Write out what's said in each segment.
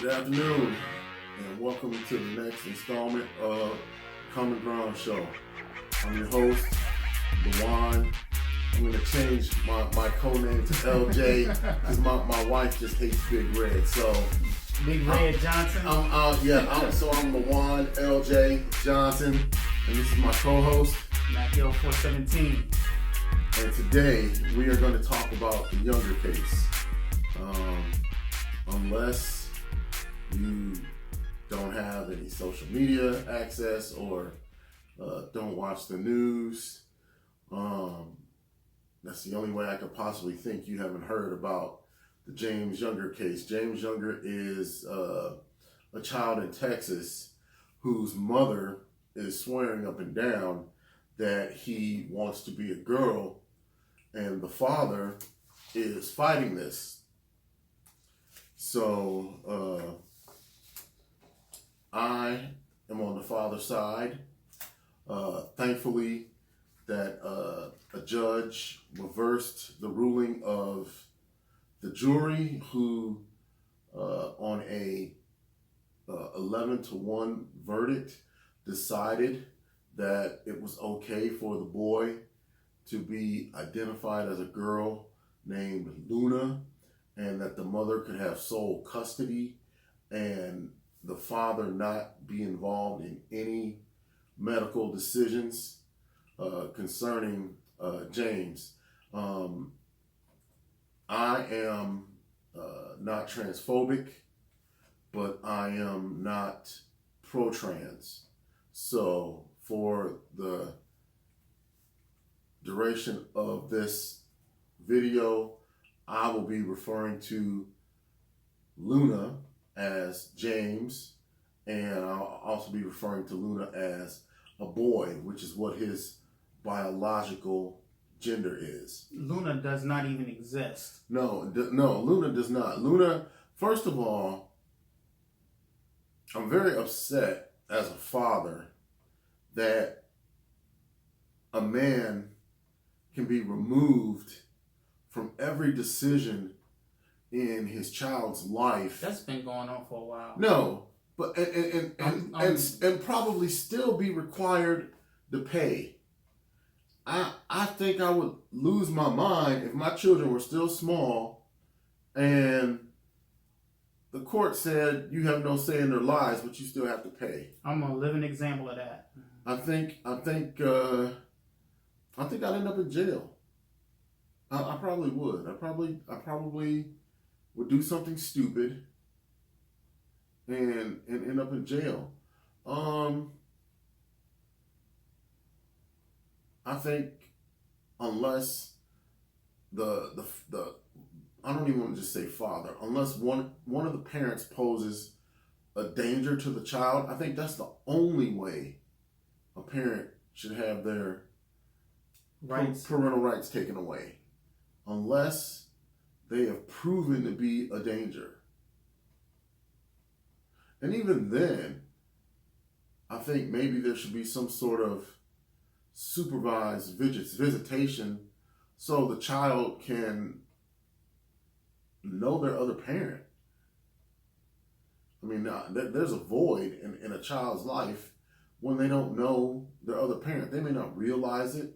Good afternoon, and welcome to the next installment of Common Ground Show. I'm your host, Lawan. I'm going to change my code-name to LJ because my wife just hates Big Red. So Big Red Johnson. I'm Lawan LJ Johnson, and this is my co-host, Mackill 417. and today we are going to talk about the younger case. Unless you don't have any social media access or don't watch the news, that's the only way I could possibly think you haven't heard about the James Younger case. James Younger is a child in Texas whose mother is swearing up and down that he wants to be a girl, and the father is fighting this. So I am on the father's side. Thankfully, that a judge reversed the ruling of the jury, who on a 11-1 verdict decided that it was okay for the boy to be identified as a girl named Luna, and that the mother could have sole custody and the father not be involved in any medical decisions concerning James. I am not transphobic, but I am not pro-trans. So for the duration of this video, I will be referring to Luna as James, and I'll also be referring to Luna as a boy, which is what his biological gender is. Luna does not even exist. No, Luna does not. Luna, first of all, I'm very upset as a father that a man can be removed from every decision in his child's life. That's been going on for a while. No, but and probably still be required to pay. I think I would lose my mind if my children were still small and the court said you have no say in their lives, but you still have to pay. I'm a living example of that. I think I'd end up in jail. I probably would. I probably would do something stupid and end up in jail. I think unless the I don't even want to just say father, unless one of the parents poses a danger to the child, I think that's the only way a parent should have their parental rights taken away. Unless they have proven to be a danger. And even then, I think maybe there should be some sort of supervised visitation so the child can know their other parent. I mean, there's a void in a child's life when they don't know their other parent. They may not realize it.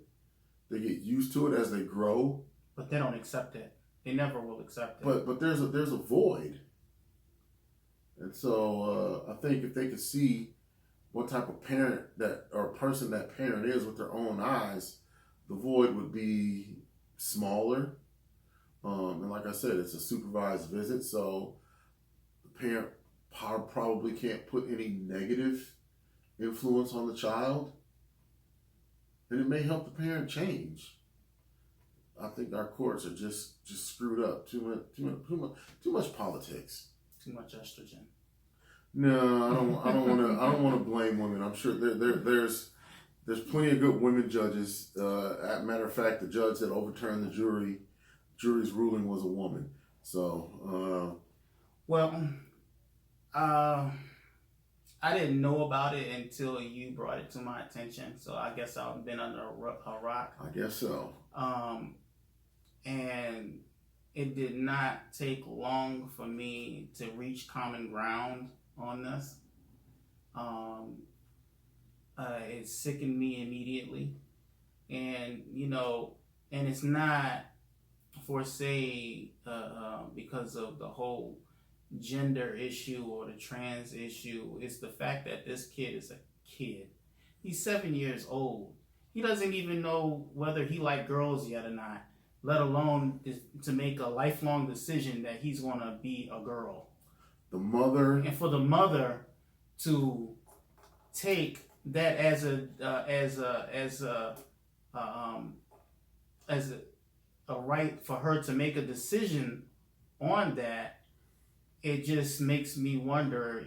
They get used to it as they grow. But they don't accept it. They never will accept it. But there's a void. And so I think if they could see what type of parent or person that parent is with their own eyes, the void would be smaller. And like I said, it's a supervised visit, so the parent probably can't put any negative influence on the child. And it may help the parent change. I think our courts are just screwed up. Too much politics. Too much estrogen. No, I don't want to blame women. I'm sure there's plenty of good women judges. As a matter of fact, the judge that overturned the jury's ruling was a woman. So I didn't know about it until you brought it to my attention. So I guess I've been under a rock. I guess so. And it did not take long for me to reach common ground on this. Um, it sickened me immediately, and and it's not for say because of the whole gender issue or the trans issue. It's the fact that this kid is a kid. He's 7 years old. He doesn't even know whether he like girls yet or not, let alone to make a lifelong decision that he's going to be a girl. The mother, and for the mother to take that as a right for her to make a decision on that, it just makes me wonder,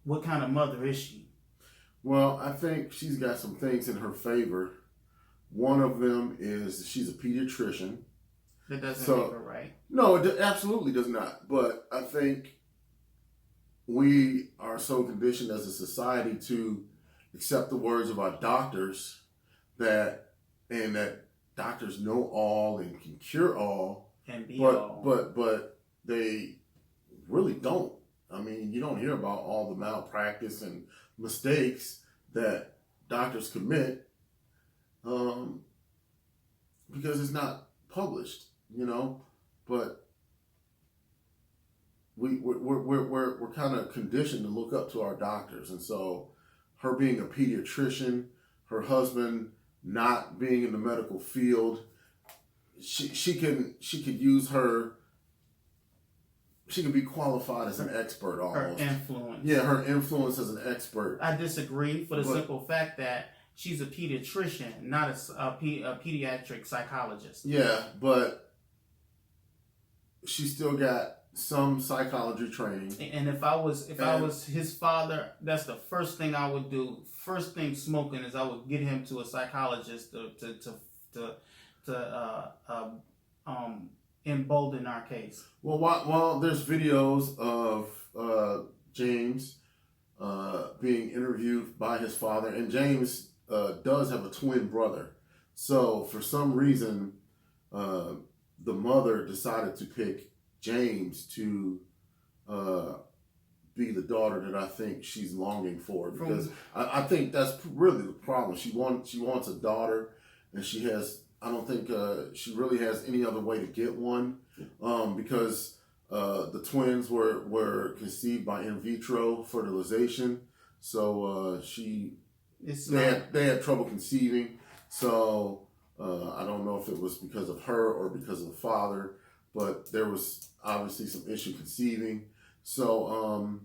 what kind of mother is she? well, I think she's got some things in her favor. One of them is she's a pediatrician. That doesn't make her right. No, it absolutely does not. But I think we are so conditioned as a society to accept the words of our doctors that doctors know all and can cure all, and be all. But they really don't. I mean, you don't hear about all the malpractice and mistakes that doctors commit because it's not published, But we're kind of conditioned to look up to our doctors, and so her being a pediatrician, her husband not being in the medical field, she could use her. She can be qualified as an expert almost. Her influence. Yeah, her influence as an expert. I disagree for the simple fact that she's a pediatrician, not a pediatric psychologist. Yeah, but she still got some psychology training. And if I was his father, that's the first thing I would do. First thing smoking is I would get him to a psychologist to embolden our case. Well, there's videos of James being interviewed by his father, and James does have a twin brother. So for some reason, the mother decided to pick James to be the daughter that I think she's longing for, because I think that's really the problem. She wants a daughter, and she has. I don't think she really has any other way to get one, because the twins were conceived by in vitro fertilization. So they had trouble conceiving. So I don't know if it was because of her or because of the father, but there was obviously some issue conceiving. So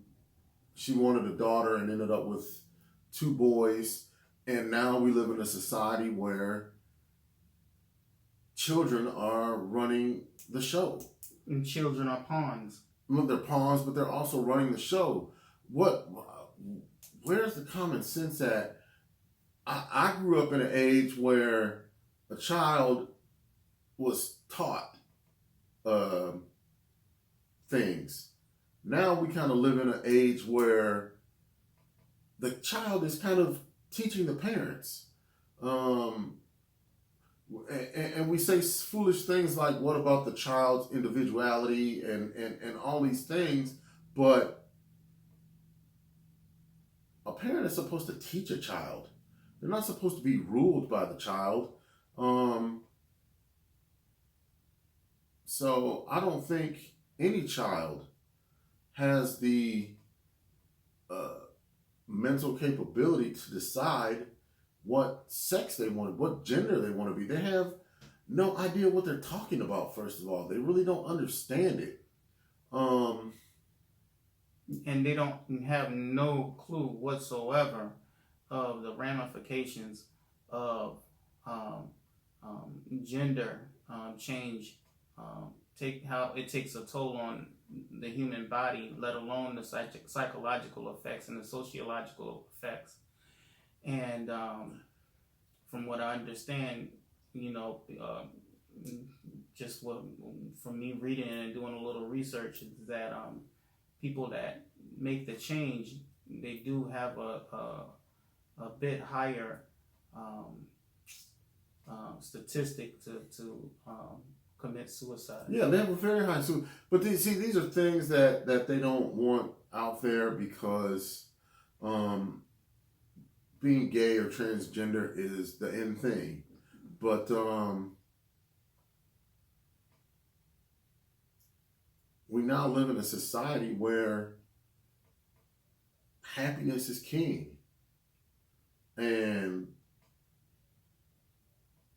she wanted a daughter and ended up with 2 boys. And now we live in a society where children are running the show. And children are pawns. Well, they're pawns, but they're also running the show. Where's the common sense at? I grew up in an age where a child was taught things. Now we kind of live in an age where the child is kind of teaching the parents. And we say foolish things like, what about the child's individuality and all these things, but a parent is supposed to teach a child. They're not supposed to be ruled by the child. So I don't think any child has the mental capability to decide what sex they want, what gender they want to be. They have no idea what they're talking about, first of all. They really don't understand it. And they don't have no clue whatsoever of the ramifications of gender change, how it takes a toll on the human body, let alone the psychological effects and the sociological effects. And from what I understand, just from me reading and doing a little research, is that people that make the change, they do have a bit higher statistic to commit suicide. Yeah, they have a very high suicide. But these are things that they don't want out there because being gay or transgender is the end thing. But we now live in a society where happiness is king. And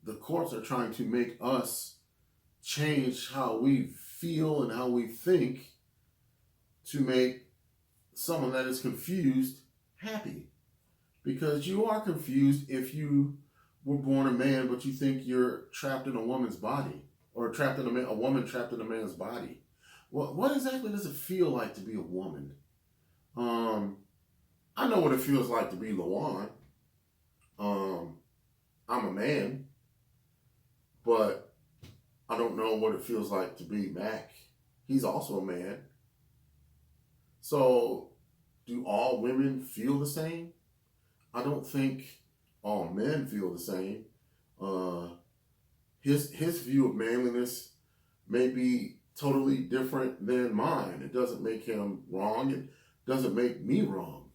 the courts are trying to make us change how we feel and how we think to make someone that is confused happy. Because you are confused if you were born a man, but you think you're trapped in a woman's body, or trapped in a woman trapped in a man's body. What exactly does it feel like to be a woman? I know what it feels like to be Lawan. I'm a man, but I don't know what it feels like to be Mac. He's also a man. So, do all women feel the same? I don't think all men feel the same. His view of manliness may be totally different than mine. It doesn't make him wrong. It doesn't make me wrong.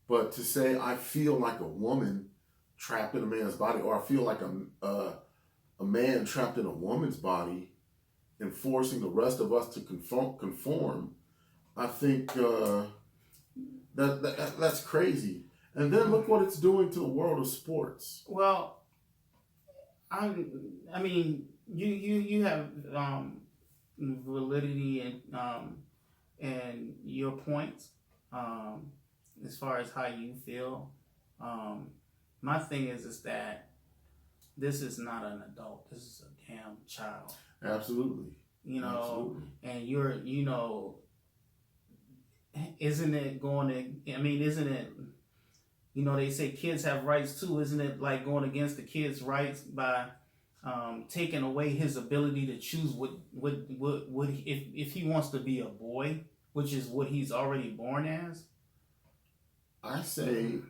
But to say I feel like a woman trapped in a man's body, or I feel like a man trapped in a woman's body, and forcing the rest of us to conform, I think that's crazy. And then look what it's doing to the world of sports. Well, I mean, you have validity and your points as far as how you feel. My thing is that this is not an adult. This is a damn child. Absolutely. You know, Absolutely. and isn't it going to? I mean, isn't it? You know, they say kids have rights too. Isn't it like going against the kid's rights by taking away his ability to choose what if he wants to be a boy, which is what he's already born as? I say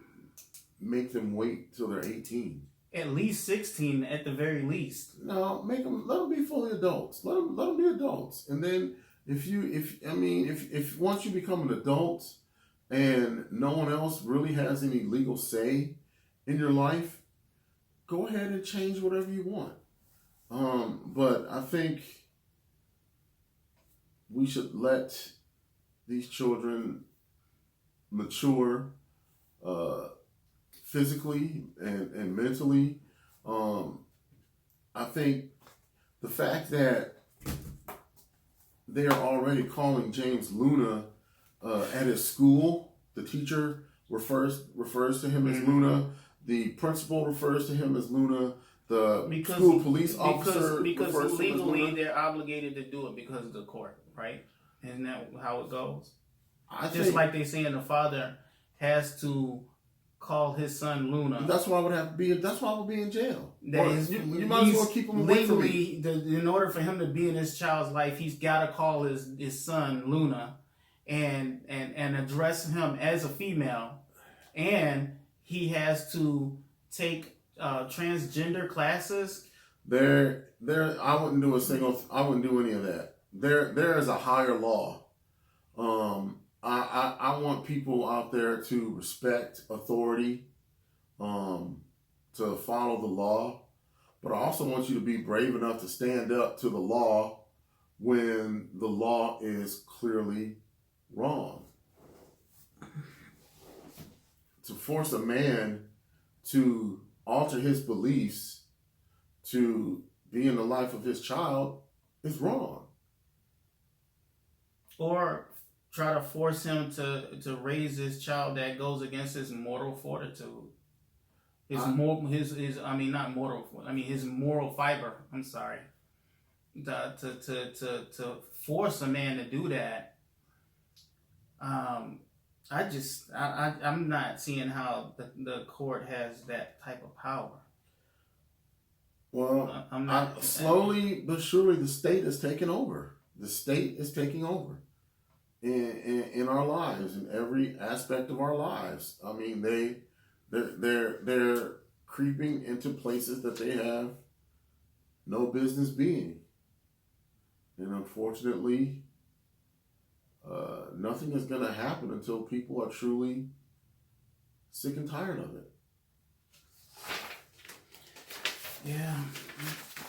make them wait till they're 18. At least 16, at the very least. No, let them be fully adults. Let them be adults. And then if once you become an adult and no one else really has any legal say in your life, go ahead and change whatever you want. But I think we should let these children mature physically and mentally. I think the fact that they are already calling James Luna at his school, the teacher refers to him as Luna, the principal refers to him as Luna, the school police officer because refers to him as legally Luna. they're obligated to do it because of the court, right? Isn't that how it goes? Just like they saying the father has to call his son Luna. That's why I would have to be. That's why I would be in jail. You might as well keep him away from me. Legally, in order for him to be in his child's life, he's got to call his son Luna, and address him as a female, and he has to take transgender classes. I wouldn't do any of that. There is a higher law. I want people out there to respect authority, to follow the law, but I also want you to be brave enough to stand up to the law when the law is clearly wrong. To force a man to alter his beliefs to be in the life of his child is wrong. Or try to force him to raise his child that goes against his moral fortitude. His moral fiber. I'm sorry. To force a man to do that. I'm not seeing how the court has that type of power. Well, slowly but surely the state is taking over. The state is taking over in our lives, in every aspect of our lives. I mean, they're creeping into places that they have no business being. And unfortunately, nothing is going to happen until people are truly sick and tired of it. Yeah,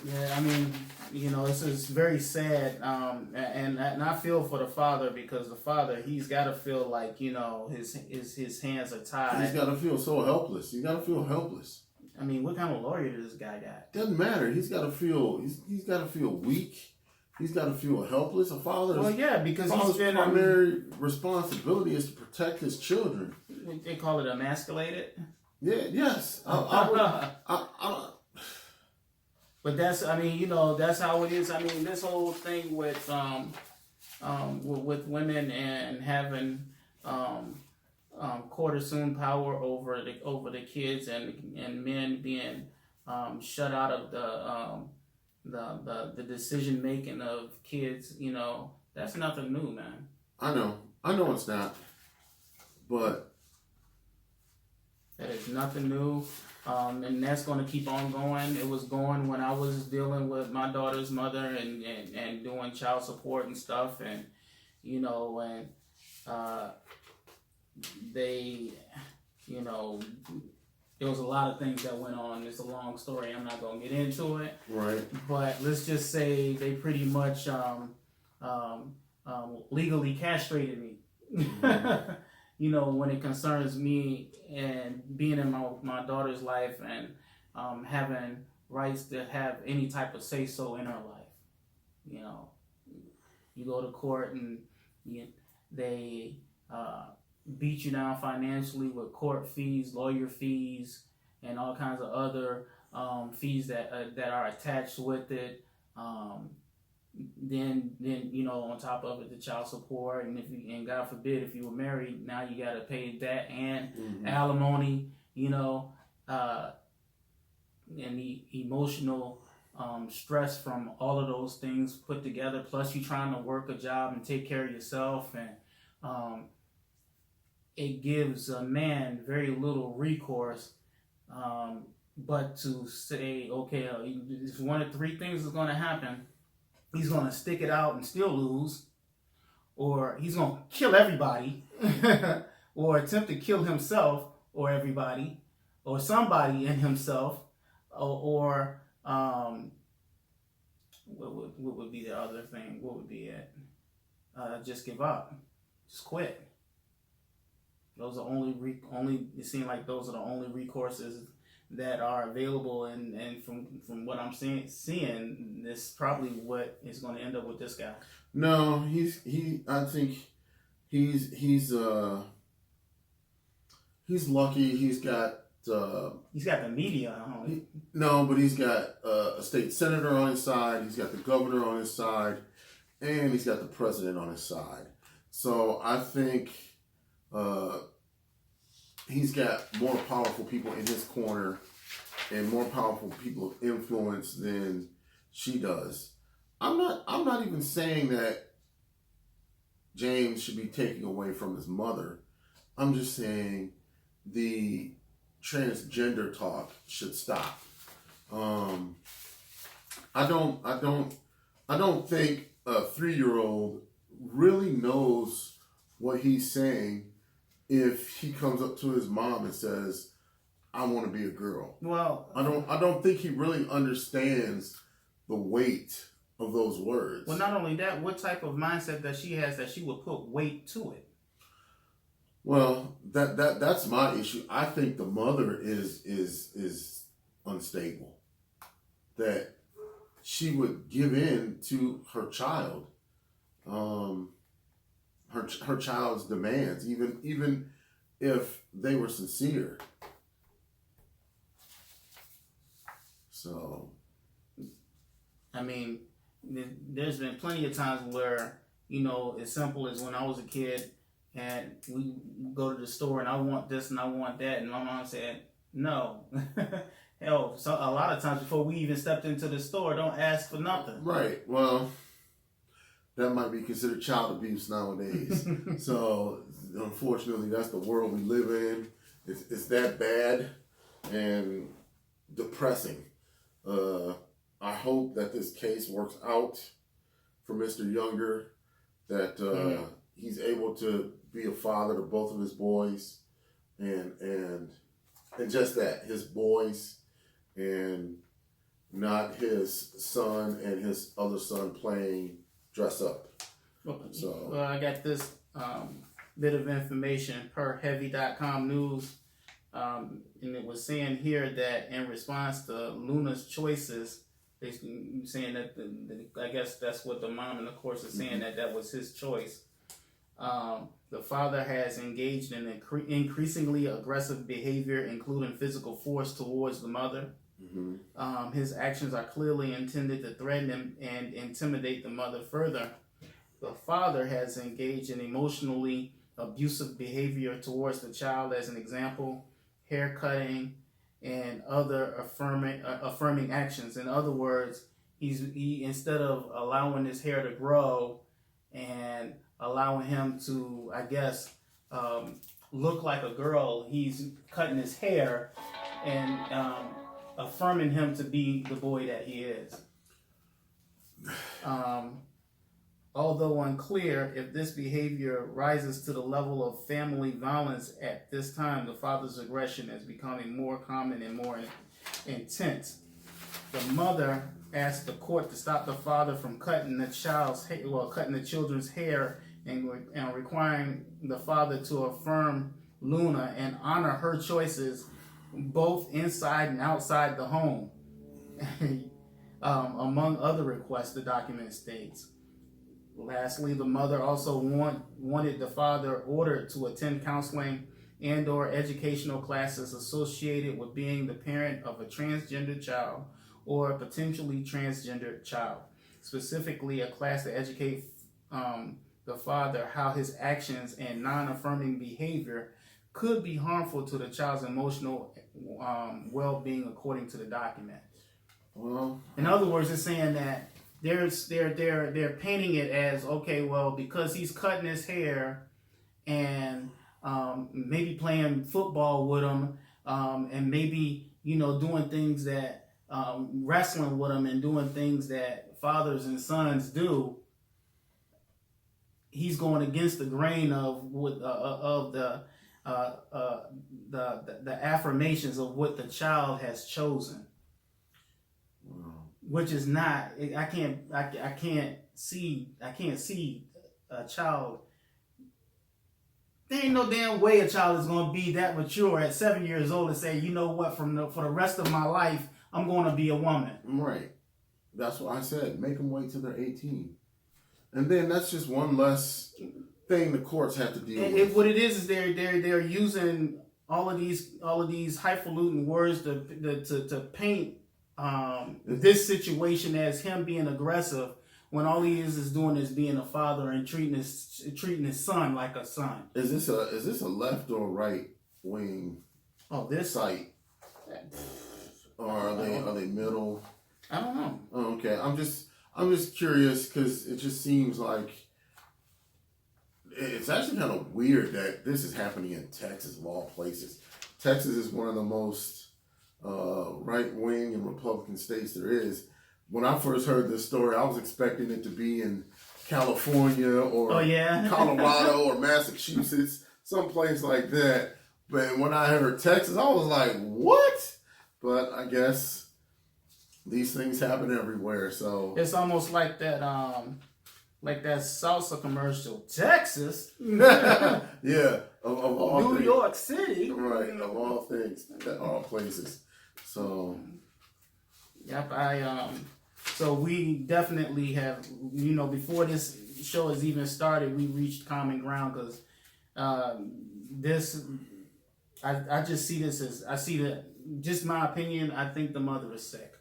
yeah. I mean, it's very sad, and I feel for the father, because the father, he's got to feel like his hands are tied. He's got to feel so helpless. He's got to feel helpless. I mean, what kind of lawyer does this guy got? Doesn't matter. He's got to feel. He's got to feel weak. He's got to feel helpless. A father's because father's primary responsibility is to protect his children. They call it emasculated. Yeah. Yes. But that's that's how it is. I mean, this whole thing with women and having coercion power over the kids, and men being shut out of the decision making of kids. That's nothing new, man. I know it's not, but that is nothing new. And that's going to keep on going. It was going when I was dealing with my daughter's mother and doing child support and stuff, and they, there was a lot of things that went on. It's a long story. I'm not going to get into it. Right. But let's just say they pretty much legally castrated me. Mm-hmm. When it concerns me and being in my daughter's life, and having rights to have any type of say-so in her life. You go to court and they beat you down financially with court fees, lawyer fees, and all kinds of other fees that are attached with it. Then on top of it, the child support, and God forbid if you were married, now you got to pay that and alimony, and the emotional stress from all of those things put together. Plus, you trying to work a job and take care of yourself, and it gives a man very little recourse, but to say, okay, if one of three things is going to happen. He's going to stick it out and still lose, or he's going to kill everybody, or attempt to kill himself or everybody, or somebody in himself, or what would be the other thing? What would be it? Just give up, just quit. Those are only. It seems like those are the only recourses that are available, and from what I'm seeing, this is probably what is going to end up with this guy. No, I think he's lucky. He's got the media. But he's got a state senator on his side. He's got the governor on his side, and he's got the president on his side. So I think he's got more powerful people in his corner and more powerful people of influence than she does. I'm not even saying that James should be taken away from his mother. I'm just saying the transgender talk should stop. I don't think a 3-year-old really knows what he's saying if he comes up to his mom and says, "I want to be a girl." Well, I don't think he really understands the weight of those words. Well, not only that, what type of mindset that she has that she would put weight to it? Well, that's my issue. I think the mother is unstable. That she would give in to her child. Her child's demands, even if they were sincere. So, I mean, there's been plenty of times where, as simple as when I was a kid and we go to the store and I want this and I want that, and my mom said no. Hell, so a lot of times before we even stepped into the store, don't ask for nothing. Right. Well, that might be considered child abuse nowadays. So, unfortunately, that's the world we live in. It's that bad and depressing. I hope that this case works out for Mr. Younger that he's able to be a father to both of his boys, and just that, his boys, and not his son and his other son playing dress up. So I got this bit of information per heavy.com news, and it was saying here that in response to Luna's choices, they saying that I guess that's what the mom in the course is saying, that was his choice. The father has engaged in increasingly aggressive behavior, including physical force towards the mother. His actions are clearly intended to threaten and intimidate the mother further. The father has engaged in emotionally abusive behavior towards the child, as an example, hair cutting and other affirming actions. In other words, he instead of allowing his hair to grow and allowing him to, I guess, look like a girl, he's cutting his hair and affirming him to be the boy that he is. Although unclear if this behavior rises to the level of family violence at this time, the father's aggression is becoming more common and more intense. The mother asked the court to stop the father from cutting the children's hair, and requiring the father to affirm Luna and honor her choices both inside and outside the home. Among other requests, the document states. Lastly, the mother also wanted the father ordered to attend counseling and or educational classes associated with being the parent of a transgender child or a potentially transgender child. Specifically, a class to educate the father how his actions and non-affirming behavior could be harmful to the child's emotional well-being, according to the document. Well, in other words, it's saying that they're painting it as, okay, well, because he's cutting his hair and maybe playing football with him, and maybe doing things that wrestling with him and doing things that fathers and sons do, he's going against the grain of the affirmations of what the child has chosen. Which is not. I can't see a child. There ain't no damn way a child is going to be that mature at 7 years old and say, you know what, for the rest of my life, I'm going to be a woman. Right. That's what I said. Make them wait till they're 18, and then that's just one less thing the courts have to deal with. What it is they're using all of these highfalutin words to paint this situation as him being aggressive, when all he is doing is being a father and treating his son like a son. Is this a left or right wing? Oh, this site, or are they middle? I don't know. Oh, okay, I'm just curious, because it just seems like it's actually kind of weird that this is happening in Texas, of all places. Texas is one of the most right-wing and Republican states there is. When I first heard this story, I was expecting it to be in California or Colorado or Massachusetts, someplace like that. But when I heard Texas, I was like, what? But I guess these things happen everywhere. So it's almost like that salsa commercial, Texas. Yeah, of all New things. York City. Right, of all things, all places. So, yep, so we definitely have, before this show has even started, we reached common ground, because I just see this as, just my opinion, I think the mother is sick.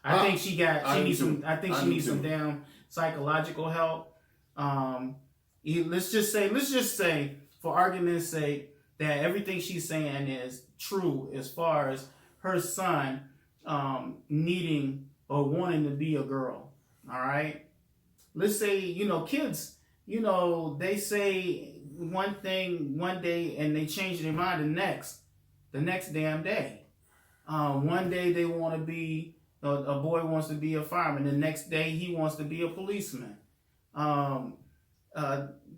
I think she needs some damn psychological help. Let's just say, for argument's sake, that everything she's saying is true as far as her son needing or wanting to be a girl. All right. Let's say, kids, they say one thing one day and they change their mind the next damn day. One day they want to be, a boy wants to be a fireman. The next day he wants to be a policeman. Um,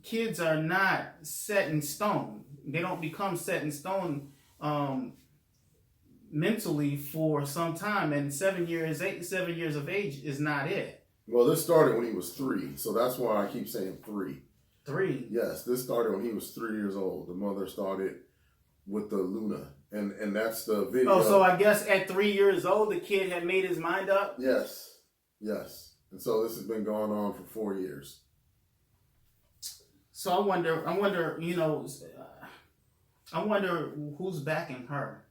Kids are not set in stone. They don't become set in stone mentally for some time, and 7 years of age is not it. Well, this started when he was 3, so that's why I keep saying 3. 3. Yes, this started when he was 3 years old. The mother started with the Luna, and that's the video. Oh, so I guess at 3 years old, the kid had made his mind up. Yes, yes, and so this has been going on for 4 years. So I wonder, you know, I wonder who's backing her,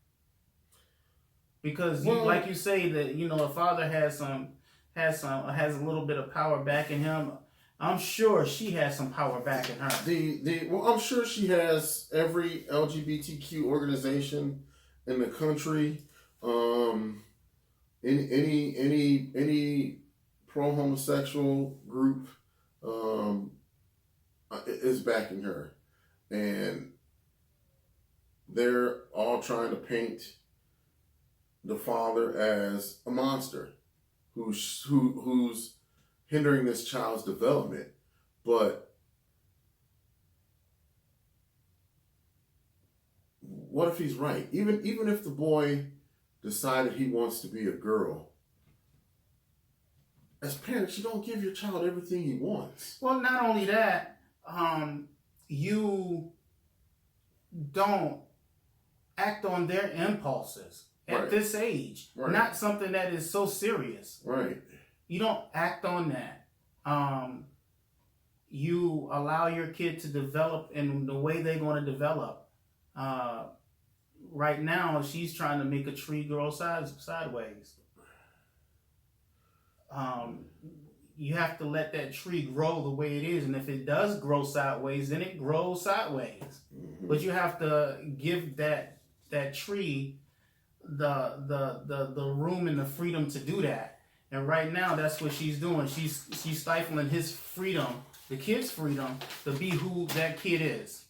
because like you say that, you know, a father has a little bit of power backing him. I'm sure she has some power backing her. Well, I'm sure she has every LGBTQ organization in the country. Any pro homosexual group is backing her, and they're all trying to paint the father as a monster who's hindering this child's development. But what if he's right? Even if the boy decided he wants to be a girl, as parents, you don't give your child everything he wants. Well, not only that, you don't act on their impulses at this age. Right. Not something that is so serious. Right. You don't act on that. You allow your kid to develop in the way they're going to develop. Right now, she's trying to make a tree grow sideways. You have to let that tree grow the way it is, and if it does grow sideways, then it grows sideways. Mm-hmm. But you have to give that tree the room and the freedom to do that. And right now, that's what she's doing. She's stifling his freedom, the kid's freedom, to be who that kid is.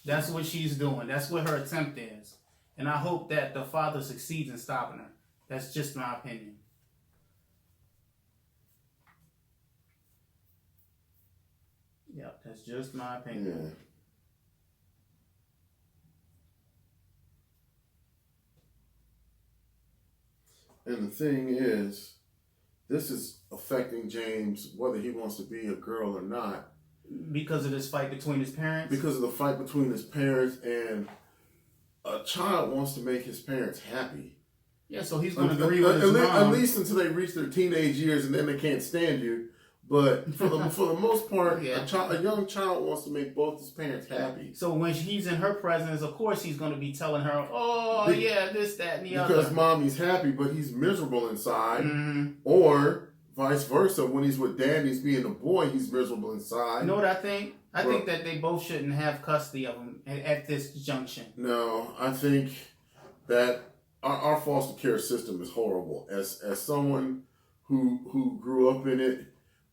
That's what she's doing. That's what her attempt is. And I hope that the father succeeds in stopping her. That's just my opinion. Yep, that's just my opinion. Yeah. And the thing is, this is affecting James whether he wants to be a girl or not. Because of this fight between his parents? Because of the fight between his parents, and a child wants to make his parents happy. Yeah, so he's going to agree with his mom. At least until they reach their teenage years, and then they can't stand you. But for the most part, a young child wants to make both his parents happy. So when he's in her presence, of course he's going to be telling her, this, that, and the other. Because mommy's happy, but he's miserable inside. Mm-hmm. Or vice versa. When he's with dad and he's being a boy, he's miserable inside. You know what I think? I think that they both shouldn't have custody of him at this junction. No, I think that our foster care system is horrible. As someone who grew up in it,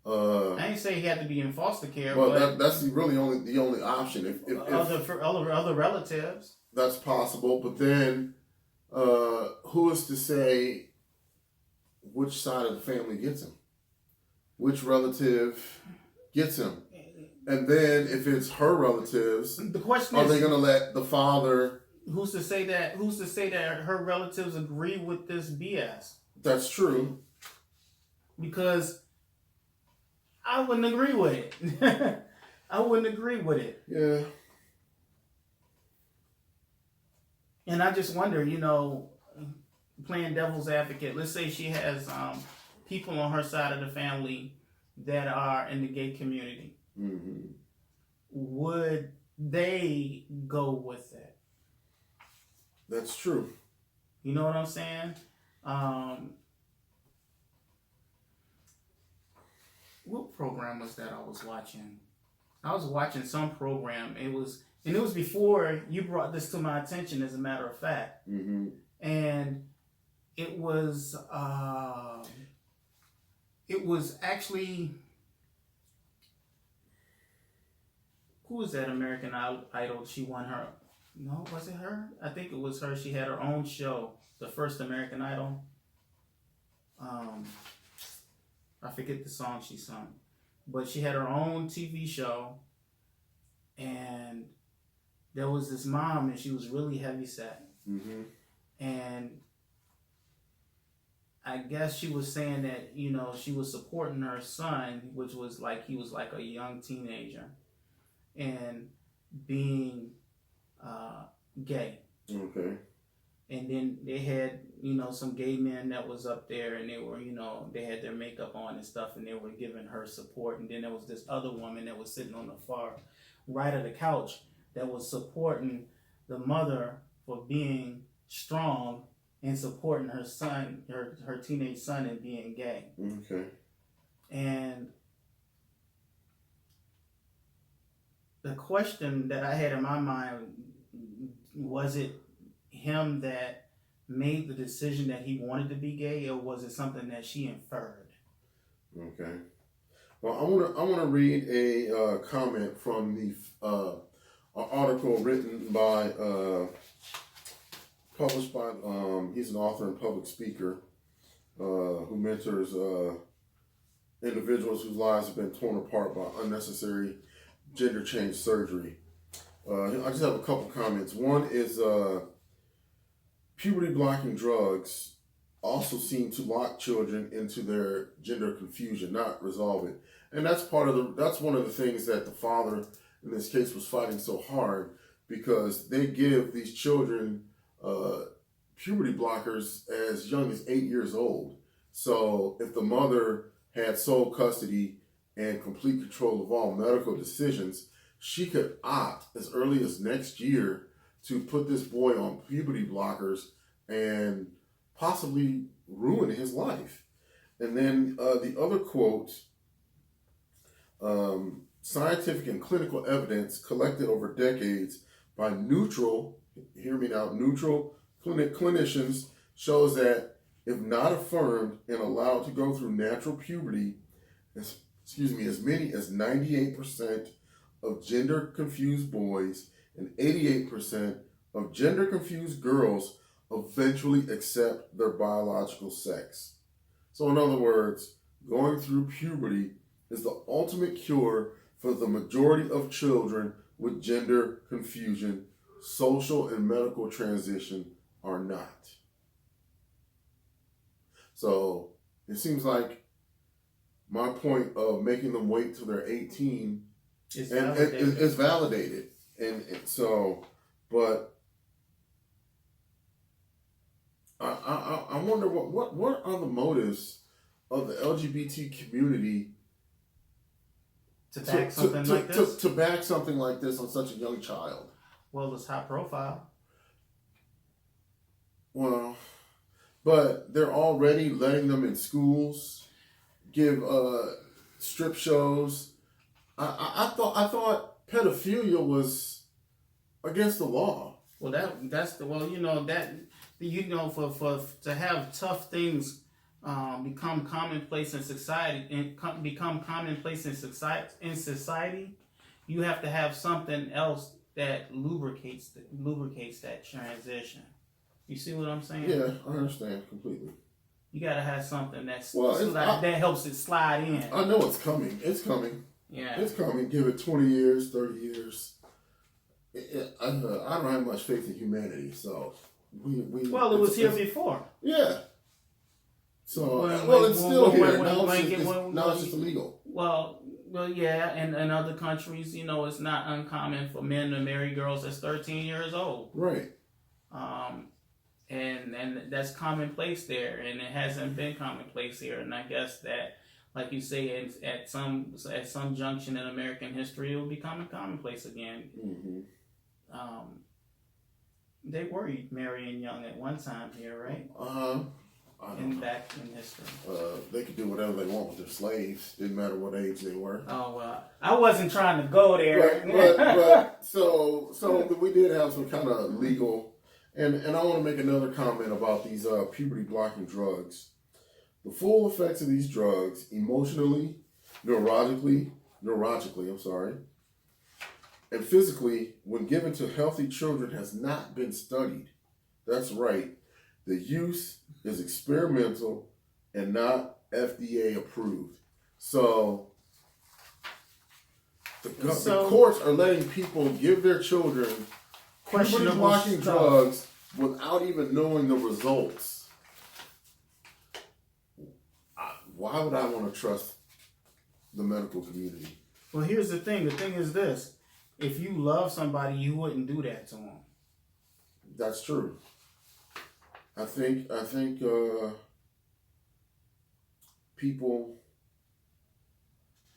I ain't say he had to be in foster care. Well, but that's really the only option. For other relatives, that's possible. But then, who is to say which side of the family gets him? Which relative gets him? And then, if it's her relatives, the question are is, they going to let the father? Who's to say that her relatives agree with this BS? That's true. Because I wouldn't agree with it. I wouldn't agree with it. Yeah. And I just wonder, playing devil's advocate, let's say she has people on her side of the family that are in the gay community. Mm-hmm. Would they go with it? That's true. You know what I'm saying? What program was that I was watching? I was watching some program. It was before you brought this to my attention, as a matter of fact. Mm-hmm. And it was actually, who was that American Idol? She won her. No, was it her? I think it was her. She had her own show, the first American Idol. I forget the song she sung, but she had her own TV show, and there was this mom, and she was really heavy set, Mm-hmm. and I guess she was saying that she was supporting her son, which was like he was like a young teenager, and being gay. Okay. And then they had some gay men that was up there, and they were they had their makeup on and stuff, and they were giving her support. And then there was this other woman that was sitting on the far right of the couch that was supporting the mother for being strong and supporting her son, her teenage son, and being gay. Okay. And the question that I had in my mind, was it him that made the decision that he wanted to be gay, or was it something that she inferred? Okay. Well, I wanna read a comment from the an article written by published by he's an author and public speaker who mentors individuals whose lives have been torn apart by unnecessary gender change surgery. I just have a couple comments. One is puberty blocking drugs also seem to lock children into their gender confusion, not resolve it. And that's one of the things that the father in this case was fighting so hard, because they give these children puberty blockers as young as 8 years old. So if the mother had sole custody and complete control of all medical decisions, she could opt as early as next year to put this boy on puberty blockers and possibly ruin his life. And then the other quote, scientific and clinical evidence collected over decades by neutral, hear me now, neutral clinicians shows that if not affirmed and allowed to go through natural puberty, as many as 98% of gender confused boys and 88% of gender confused girls eventually accept their biological sex. So in other words, going through puberty is the ultimate cure for the majority of children with gender confusion. Social and medical transition are not. So it seems like my point of making them wait till they're 18 is validated. And so, but I wonder what are the motives of the LGBT community to back something like this? To back something like this on such a young child? Well, it's high profile. Well, but they're already letting them in schools, give strip shows. I thought pedophilia was against the law. Well, for to have tough things become commonplace in society and become commonplace in society, you have to have something else that lubricates that transition. You see what I'm saying? Yeah, I understand completely. You gotta have something that helps it slide in. I know it's coming. It's coming. Yeah, it's coming. Give it 20 years, 30 years. I don't have much faith in humanity, so well, it was here before. Yeah. So it's still here. Now it's just illegal. Well, yeah, and in other countries, it's not uncommon for men to marry girls that's 13 years old. Right. And that's commonplace there, and it hasn't been commonplace here. And I guess that, like you say, at some junction in American history, it will become commonplace again. Mm-hmm. They were marrying young at one time here, right? Back in history. They could do whatever they want with their slaves. Didn't matter what age they were. Oh well, I wasn't trying to go there. But so we did have some kind of legal, and I want to make another comment about these puberty blocking drugs. The full effects of these drugs, emotionally, neurologically, and physically, when given to healthy children, has not been studied. That's right. The use is experimental and not FDA approved. So the courts are letting people give their children puberty blocking drugs without even knowing the results. Why would I want to trust the medical community? Well, here's the thing. The thing is this: if you love somebody, you wouldn't do that to them. That's true. I think people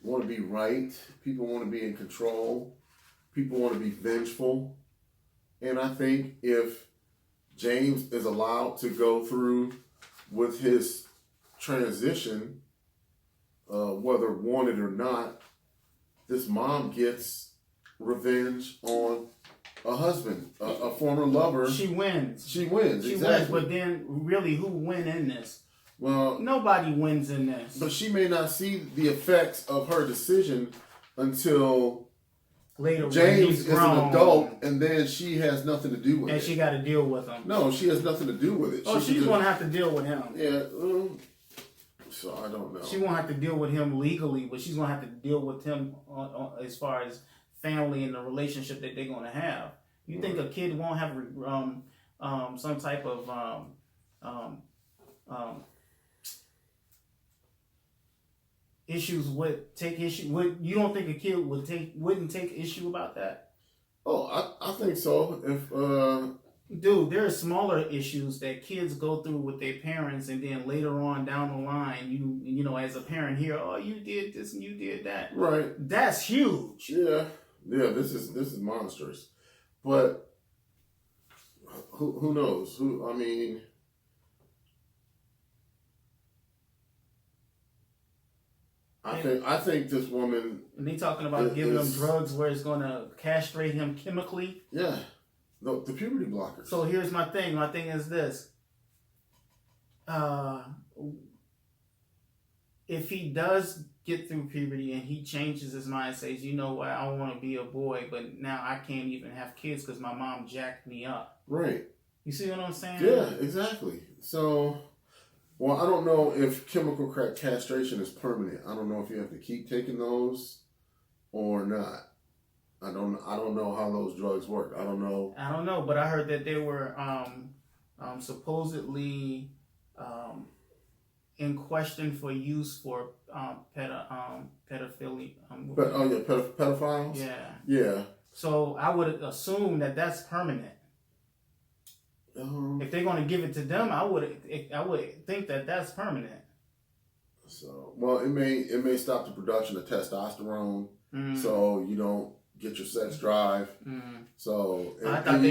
want to be right. People want to be in control. People want to be vengeful. And I think if James is allowed to go through with his transition, whether wanted or not, this mom gets revenge on a husband, a former lover. She wins. She wins. She exactly. wins. But then, really, who win in this? Well, nobody wins in this. But she may not see the effects of her decision until later. James is an adult, and then she has nothing to do with it. And she got to deal with him. No, she has nothing to do with it. Oh, she's going to have to deal with him. Yeah. So I don't know. She won't have to deal with him legally, but she's going to have to deal with him as far as family and the relationship that they're going to have. You think a kid won't have some type of issues you don't think a kid wouldn't take issue about that? Oh, I think so. Dude, there are smaller issues that kids go through with their parents, and then later on down the line, you know, as a parent here, oh, you did this and you did that. Right. That's huge. Yeah. This is monstrous. But who knows? I think this woman. And they talking about giving him drugs where it's going to castrate him chemically. Yeah, the puberty blockers. So here's my thing. My thing is this. If he does get through puberty and he changes his mind, says, you know what, I want to be a boy, but now I can't even have kids because my mom jacked me up. Right. You see what I'm saying? Yeah, exactly. So. Well, I don't know if chemical castration is permanent. I don't know if you have to keep taking those or not. I don't know how those drugs work. I don't know, but I heard that they were supposedly in question for use for pedophilia. Pedophiles? Yeah. Yeah. So I would assume that that's permanent. If they're going to give it to them, I would think that that's permanent. So, well, it may stop the production of testosterone, so you don't get your sex drive. So I thought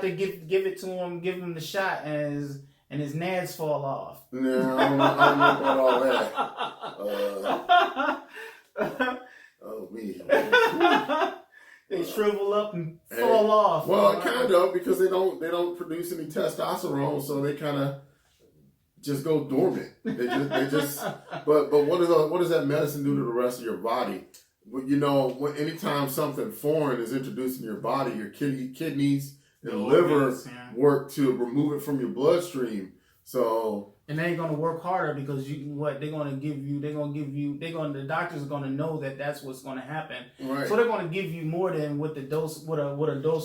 they give it to him, give him the shot, and his nads fall off. No, I don't know about all that. Oh me. They shrivel up and fall off. Well, kind of, because they don't produce any testosterone, so they kind of just go dormant. They just. But what does that medicine do to the rest of your body? You know, anytime something foreign is introduced in your body, your kidneys and liver work to remove it from your bloodstream. So. And they ain't gonna work harder because the doctors are gonna know that that's what's gonna happen. Right. So they're gonna give you more than what a dose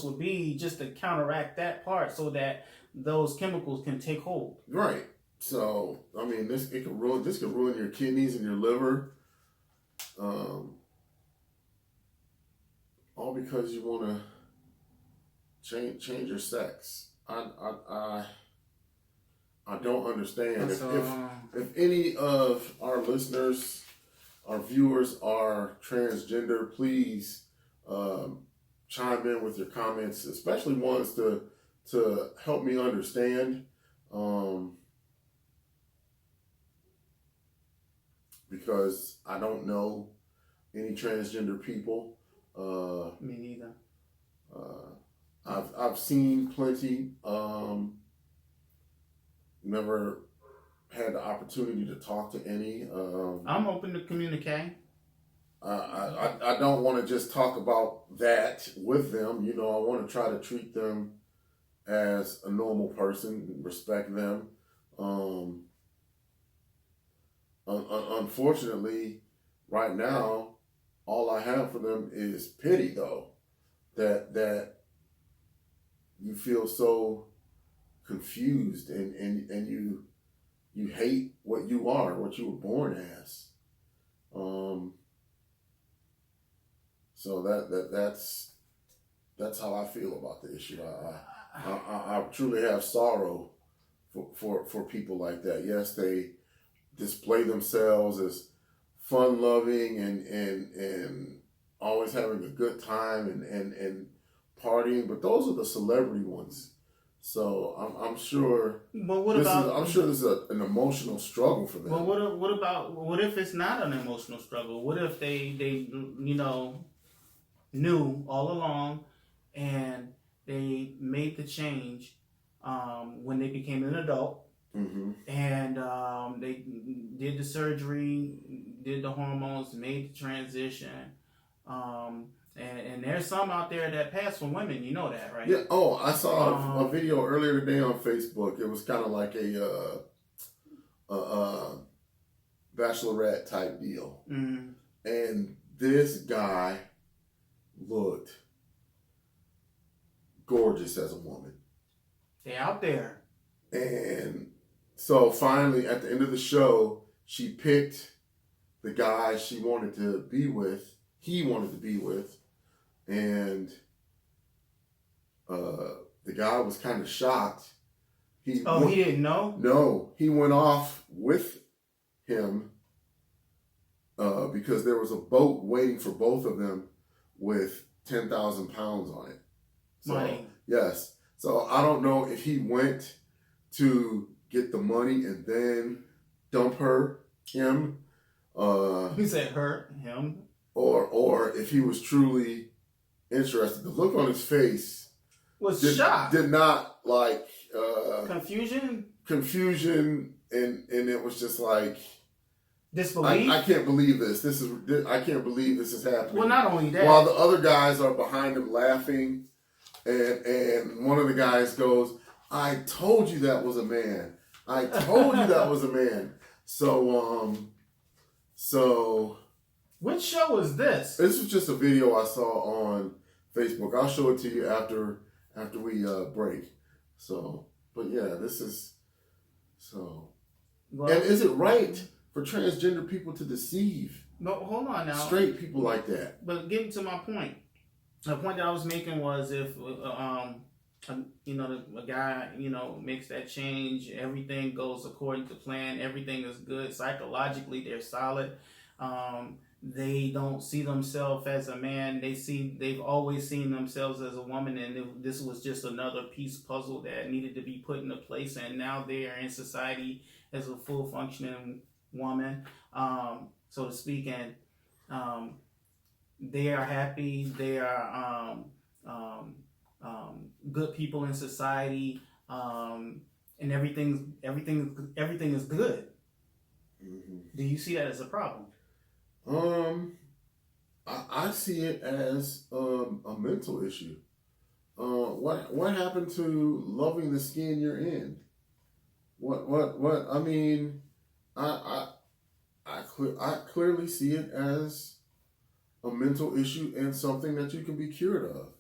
would be, just to counteract that part so that those chemicals can take hold. Right. So I mean, this could ruin your kidneys and your liver, all because you want to change your sex. I don't understand. If any of our listeners, our viewers are transgender, please chime in with your comments, especially ones to help me understand. Because I don't know any transgender people. Me neither. I've seen plenty. Never had the opportunity to talk to any. I'm open to communicate. I don't want to just talk about that with them. You know, I want to try to treat them as a normal person, respect them. Unfortunately, right now, all I have for them is pity, though. That you feel so confused and you hate what you are, what you were born as. So that's how I feel about the issue. I truly have sorrow for people like that. Yes, they display themselves as fun loving and always having a good time and partying, but those are the celebrity ones. So I'm sure. But what I'm sure this is an emotional struggle for them. Well, what if it's not an emotional struggle? What if they knew all along and they made the change when they became an adult, and they did the surgery, did the hormones, made the transition, and there's some out there that pass for women, you know that, right? Yeah. Oh, I saw a video earlier today on Facebook. It was kind of like a bachelorette type deal, and this guy looked gorgeous as a woman. They out there. And so finally, at the end of the show, she picked the guy she wanted to be with. He wanted to be with, and the guy was kind of shocked. He didn't know? No, he went off with him because there was a boat waiting for both of them with 10,000 pounds on it. So, money. Yes. So I don't know if he went to get the money and then dump him. He said him. Or if he was truly interested. The look on his face was shocked. Did not like confusion, and it was just like disbelief. I can't believe this. I can't believe this is happening. Well, not only that, while the other guys are behind him laughing, and one of the guys goes, "I told you that was a man. I told you that was a man." So which show was this? This was just a video I saw on Facebook. I'll show it to you after we break. So, but yeah, this is so. Well, and is it right for transgender people to deceive? No, hold on now. Straight people like that. But getting to my point, the point that I was making was if a guy makes that change, everything goes according to plan, everything is good psychologically, they're solid. They don't see themselves as a man. They've always seen themselves as a woman, and this was just another piece puzzle that needed to be put into place. And now they are in society as a full functioning woman, so to speak, and they are happy. They are good people in society, and everything is good. Mm-hmm. Do you see that as a problem? I see it as a mental issue. What happened to loving the skin you're in? What? I mean, I clearly see it as a mental issue and something that you can be cured of.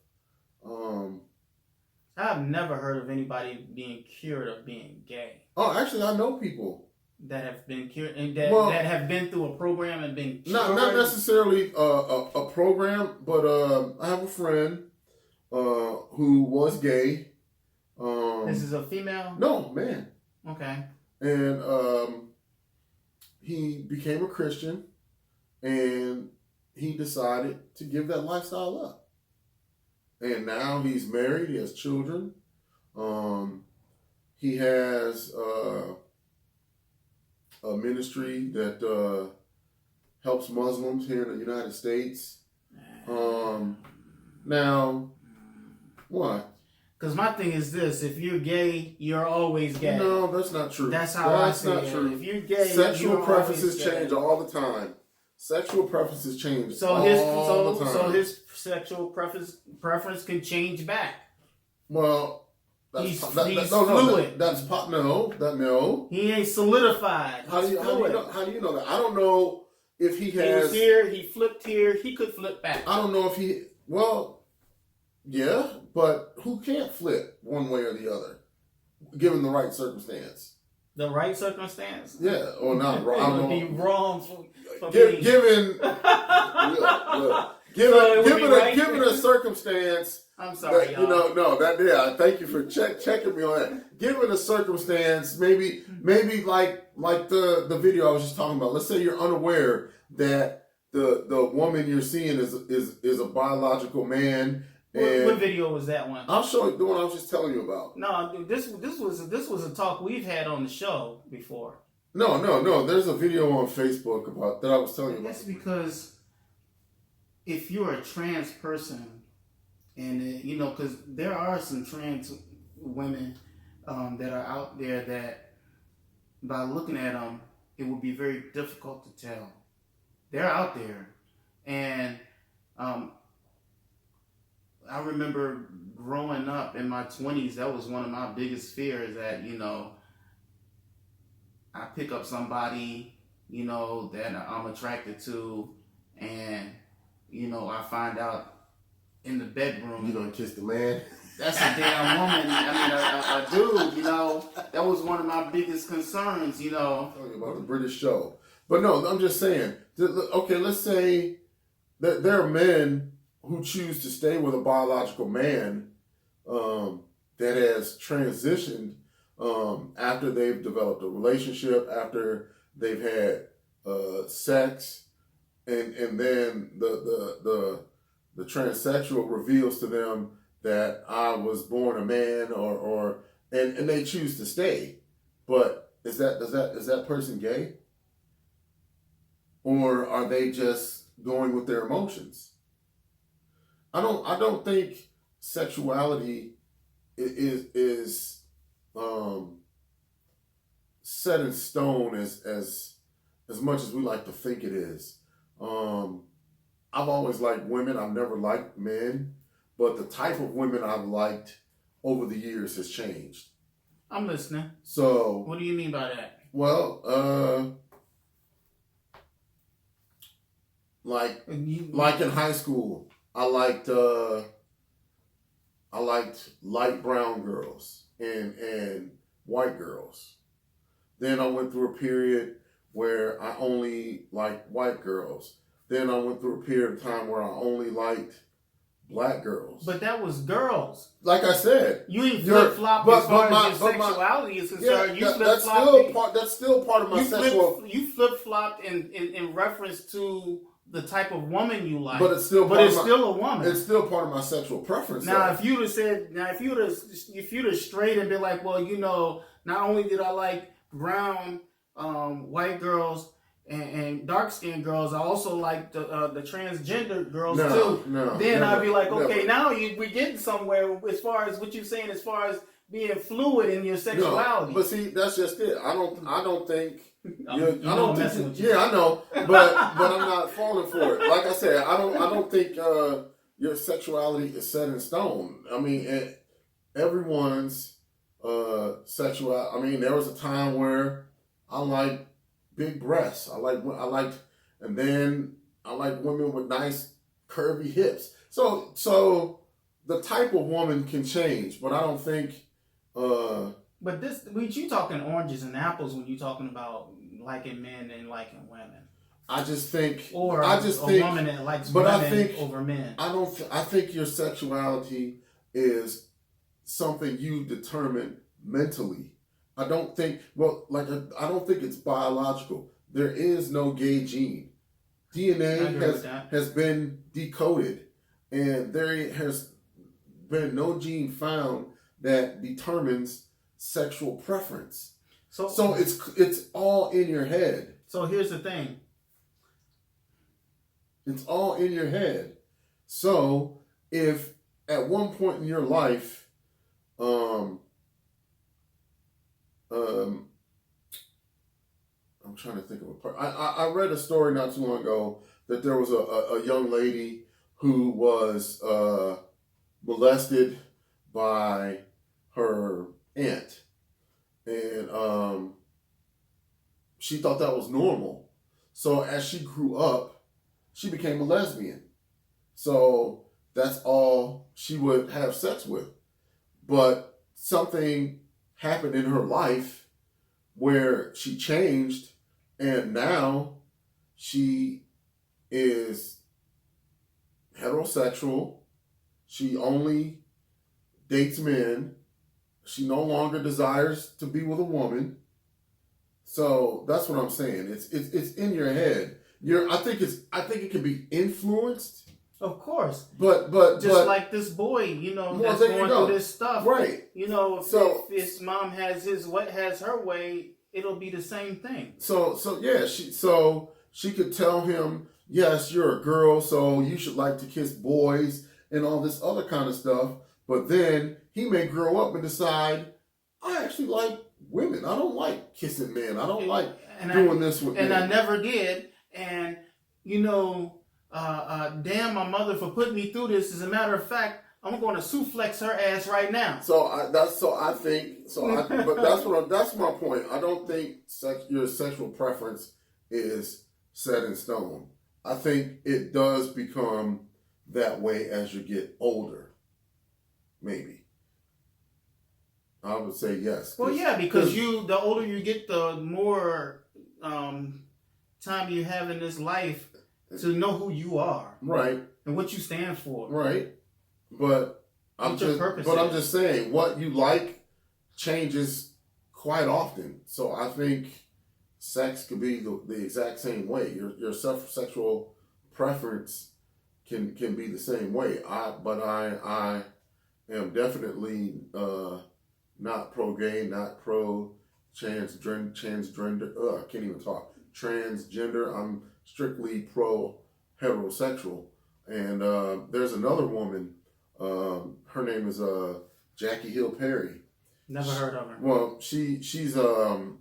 I've never heard of anybody being cured of being gay. Oh, actually, I know people that have been cured and that have been through a program and been cured. Not necessarily a program, but I have a friend who was gay. This is a female? No, man. Okay. And he became a Christian, and he decided to give that lifestyle up. And now he's married. He has children. He has a ministry that helps Muslims here in the United States. Now, what? Because my thing is this: if you're gay, you're always gay. No, that's not true. That's how I see it. That's not true. If you're gay, sexual preferences change all the time. Sexual preferences change all the time. So his sexual preference can change back. Well, he's fluid. No. He ain't solidified. How do you know that? I don't know if he He was has. here, he flipped here, he could flip back. I don't know if he. Well, yeah, but who can't flip one way or the other, given the right circumstance? The right circumstance? Yeah, or not. I It would don't be know. wrong for me. Given given a circumstance. I'm sorry, that, y'all. no. Thank you for checking me on that. Given a circumstance, maybe like the video I was just talking about. Let's say you're unaware that the woman you're seeing is a biological man. And What video was that one? I'll show you the one I was just telling you about. No, this was a talk we've had on the show before. No. There's a video on Facebook about that I was telling you about. That's because if you're a trans person, and because there are some trans women that are out there that, by looking at them, it would be very difficult to tell. They're out there, and I remember growing up in my 20s, that was one of my biggest fears, that, I pick up somebody, that I'm attracted to, and, I find out in the bedroom. You don't kiss the man? That's a damn woman. I mean, a dude, that was one of my biggest concerns, I'm talking about the British show. But no, I'm just saying, okay, let's say that there are men who choose to stay with a biological man that has transitioned after they've developed a relationship, after they've had sex, and then the transsexual reveals to them that I was born a man, and they choose to stay. But is that person gay? Or are they just going with their emotions? I don't think sexuality is set in stone as much as we like to think it is. I've always liked women. I've never liked men, but the type of women I've liked over the years has changed. I'm listening. So, what do you mean by that? Well, like in high school, I liked light brown girls and white girls. Then I went through a period where I only liked white girls. Then I went through a period of time where I only liked black girls. But that was girls. Like I said, you ain't flip flop as far as your sexuality is concerned. Yeah, you flip flop. That's still part of my sexual. You flip flopped in reference to the type of woman you like. But it's still a woman. It's still part of my sexual preference. Now, if you'd have straight and been like, well, not only did I like brown, white girls and dark skinned girls, I also like the transgender girls too. Then I'd be like, okay, now we're getting somewhere as far as what you're saying, as far as being fluid in your sexuality. No, but see, that's just it. I don't think. I know, but I'm not falling for it. Like I said, I don't think your sexuality is set in stone. I mean, everyone's sexuality. I mean, there was a time where I liked big breasts. I liked, and then I like women with nice curvy hips. So the type of woman can change, but I don't think. But you talking oranges and apples when you talking about liking men and liking women. I just think, a woman that likes women over men. I think your sexuality is something you determine mentally. I don't think it's biological. There is no gay gene. DNA has been decoded, and there has been no gene found that determines sexual preference. So it's all in your head. So here's the thing. It's all in your head. So if at one point in your life, I'm trying to think of a part. I read a story not too long ago that there was a young lady who was molested by her aunt, and she thought that was normal. So as she grew up, she became a lesbian. So that's all she would have sex with. But something happened in her life where she changed, and now she is heterosexual. She only dates men. She no longer desires to be with a woman. So that's what I'm saying. It's in your head. I think it can be influenced. Of course. But just like this boy, that's going through this stuff. Right. If his mom has her way, it'll be the same thing. So yeah, she could tell him, yes, you're a girl, so you should like to kiss boys and all this other kind of stuff. But then he may grow up and decide, I actually like women. I don't like kissing men. I don't like doing this with men. And I never did. And damn my mother for putting me through this. As a matter of fact, I'm going to suplex her ass right now. But that's my point. I don't think your sexual preference is set in stone. I think it does become that way as you get older. Maybe. I would say yes. Well, yeah, because the older you get, the more time you have in this life to know who you are, right, and what you stand for, right. But I'm just saying, what you like changes quite often. So I think sex could be the exact same way. Your sexual preference can be the same way. I am definitely not pro gay, not pro transgender. I can't even talk. Transgender. I'm strictly pro heterosexual. And there's another woman. Her name is Jackie Hill Perry. Never heard of her. Well, she's a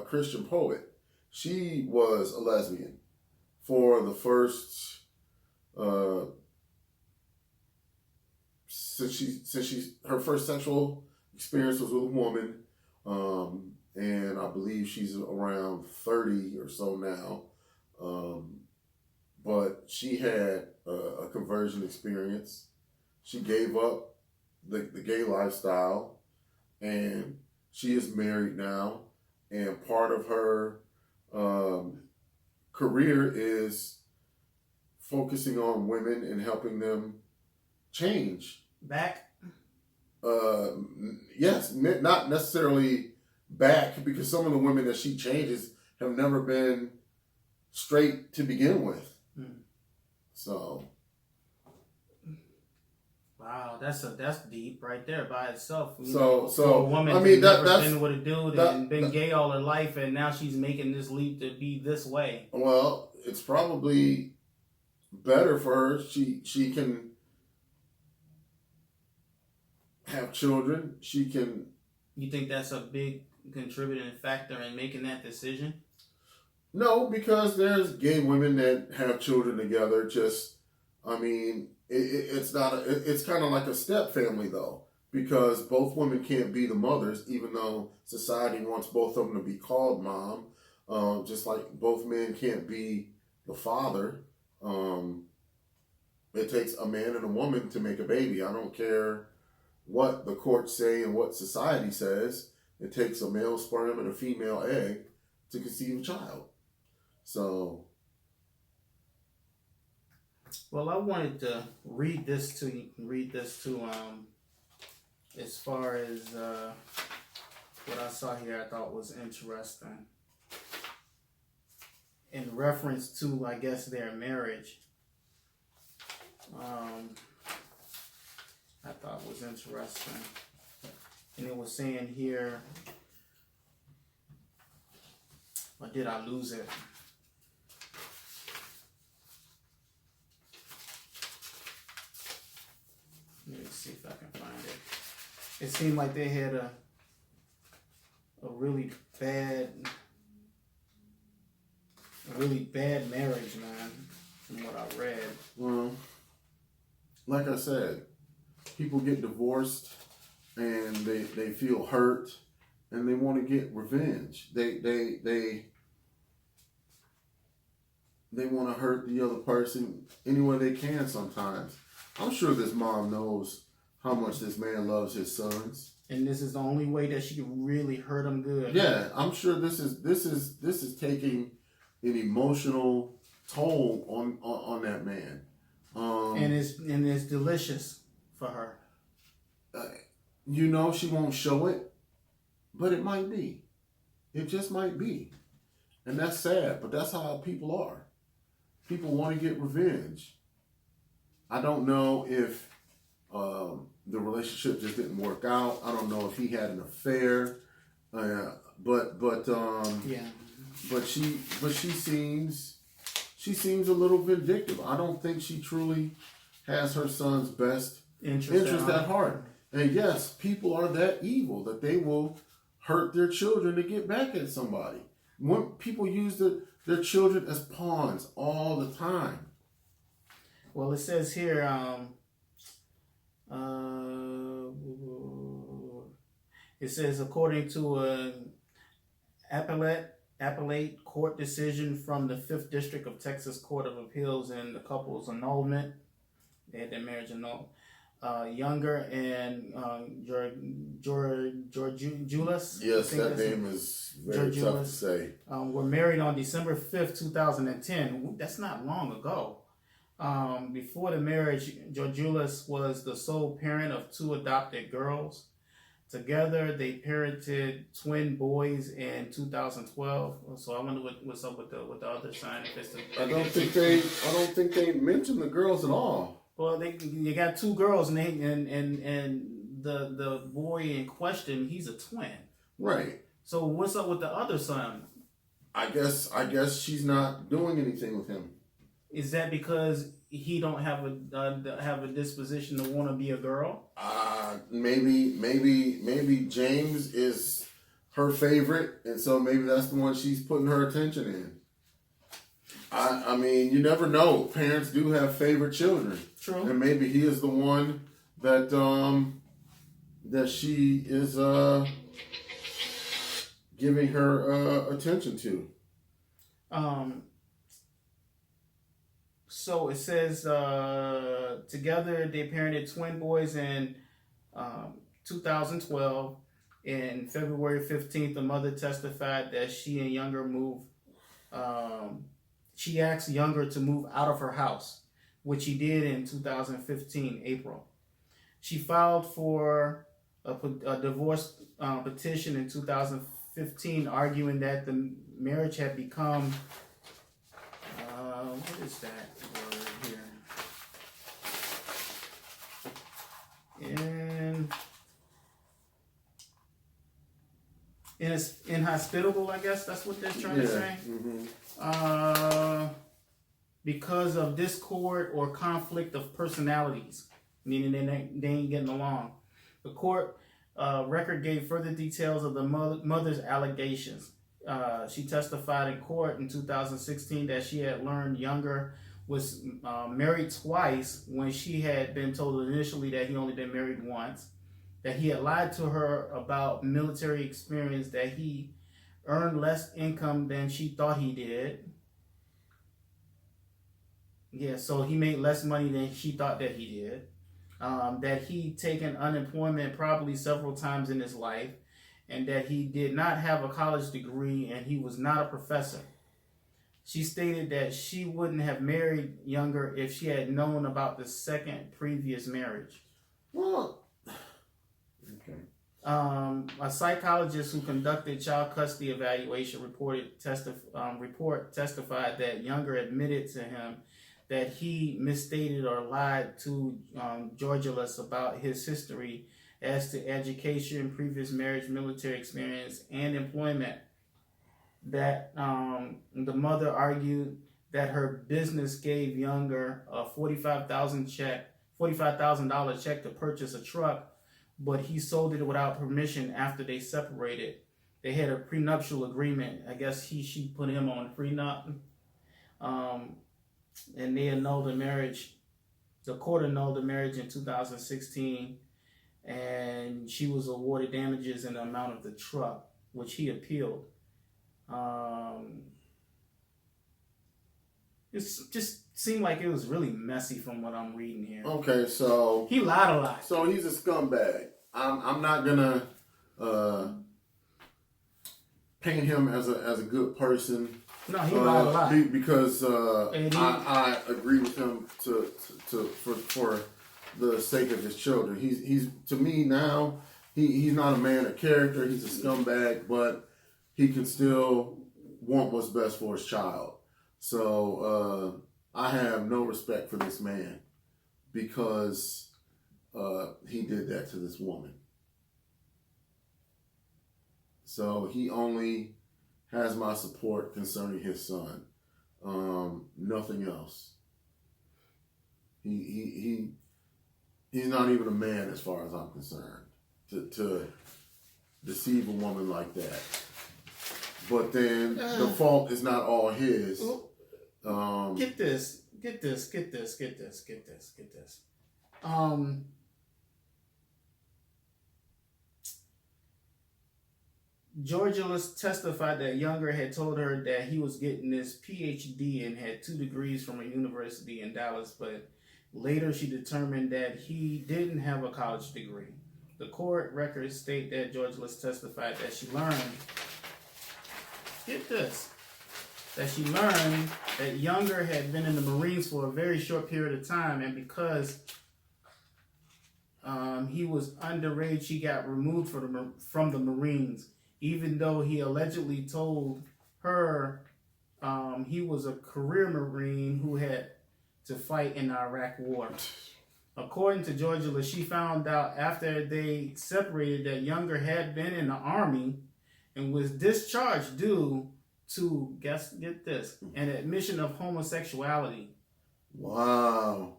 Christian poet. She was a lesbian for the first since her first sexual experience was with a woman, and I believe she's around 30 or so now. But she had a conversion experience. She gave up the gay lifestyle, and she is married now. And part of her career is focusing on women and helping them change. Back? Yes, not necessarily back, because some of the women that she changes have never been straight to begin with. So, wow, that's deep right there by itself. So a woman, I mean, that's been with a dude and been gay all her life, and now she's making this leap to be this way. Well, it's probably better for her. She can have children. She can. You think that's a big contributing factor in making that decision? No, because there's gay women that have children together. It's not. It's kind of like a step family though, because both women can't be the mothers, even though society wants both of them to be called mom. Just like both men can't be the father. It takes a man and a woman to make a baby. I don't care what the courts say and what society says. It takes a male sperm and a female egg to conceive a child. So, well, I wanted to read this to as far as what I saw here, I thought was interesting in reference to, I guess, their marriage. I thought was interesting, and it was saying here, or did I lose it? Let me see if I can find it. It seemed like they had a really bad marriage, man, from what I read. Well, like I said, people get divorced and they feel hurt and they want to get revenge. They they want to hurt the other person any way they can sometimes. I'm sure this mom knows how much this man loves his sons. And this is the only way that she can really hurt him good. Yeah, I'm sure this is taking an emotional toll on that man. And it's delicious for her. You know she won't show it, but it might be. It just might be. And that's sad, but that's how people are. People want to get revenge. I don't know if the relationship just didn't work out. I don't know if he had an affair. Yeah. But she seems a little vindictive. I don't think she truly has her son's best interest at heart. And yes, people are that evil that they will hurt their children to get back at somebody. When people use their children as pawns all the time. Well, it says here, it says according to an appellate court decision from the 5th District of Texas Court of Appeals in the couple's annulment, they had their marriage annulled. Younger and Georgioulas. Yes, that name is very tough to say. Were married on December 5th, 2010. That's not long ago. Before the marriage, Georgioulas was the sole parent of 2 adopted girls. Together, they parented twin boys in 2012. So I wonder what's up with the other son. I don't think they mentioned the girls at all. Well, they got 2 girls, and the boy in question, he's a twin. Right. So what's up with the other son? I guess she's not doing anything with him. Is that because he don't have a disposition to want to be a girl? Maybe James is her favorite, and so maybe that's the one she's putting her attention in. I mean, you never know. Parents do have favorite children. True. And maybe he is the one that that she is giving her attention to. So it says together they parented twin boys in 2012. In February 15th, the mother testified that she and Younger moved. She asked Younger to move out of her house, which he did in 2015, April. She filed for a divorce petition in 2015, arguing that the marriage had become, what is that word here? Inhospitable, I guess that's what they're trying to say. Mm-hmm. Because of discord or conflict of personalities, meaning they ain't getting along. The court record gave further details of the mother's allegations. She testified in court in 2016 that she had learned Younger was married twice when she had been told initially that he only been married once, that he had lied to her about military experience, that he earned less income than she thought he did. Yeah, so he made less money than she thought that he did. That he'd taken unemployment probably several times in his life, and that he did not have a college degree and he was not a professor. She stated that she wouldn't have married Younger if she had known about the second previous marriage. Well, okay. A psychologist who conducted child custody evaluation report testified that Younger admitted to him that he misstated or lied to Georgioulas about his history as to education, previous marriage, military experience, and employment. That the mother argued that her business gave Younger a $45,000 check to purchase a truck, but he sold it without permission after they separated. They had a prenuptial agreement. I guess she put him on prenup. And they annulled the marriage. The court annulled the marriage in 2016, and she was awarded damages in the amount of the truck, which he appealed. It's just seemed like it was really messy from what I'm reading here. Okay, so he lied a lot. So he's a scumbag. I'm not gonna paint him as a good person. No, he lied a lot because I agree with him for the sake of his children. He's to me now. He's not a man of character. He's a scumbag, but he can still want what's best for his child. So I have no respect for this man because he did that to this woman. So he only has my support concerning his son. Nothing else. He's not even a man as far as I'm concerned to deceive a woman like that. But then the fault is not all his. Get this. Georgia testified that Younger had told her that he was getting his PhD and had 2 degrees from a university in Dallas, but later she determined that he didn't have a college degree. The court records state that Georgia testified that she learned, that she learned that Younger had been in the Marines for a very short period of time, and because he was underage, she got removed from the Marines, even though he allegedly told her he was a career Marine who had to fight in the Iraq War. According to Georgia, she found out after they separated that Younger had been in the Army and was discharged due to, get this, an admission of homosexuality. Wow.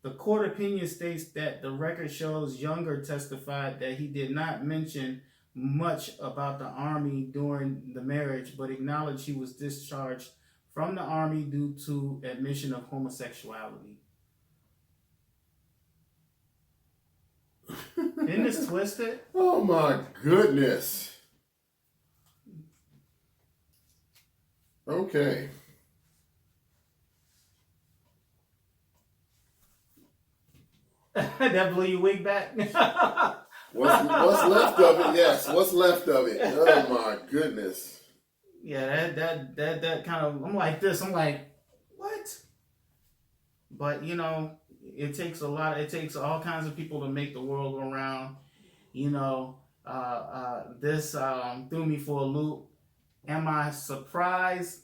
The court opinion states that the record shows Younger testified that he did not mention much about the Army during the marriage, but acknowledged he was discharged from the Army due to admission of homosexuality. Isn't this twisted? Oh my goodness. Okay. That blew your wig back? What's left of it? Yes, what's left of it? Oh my goodness. Yeah, that kind of, I'm like this. I'm like, what? But you know, it takes all kinds of people to make the world go round. You know, this threw me for a loop. Am I surprised?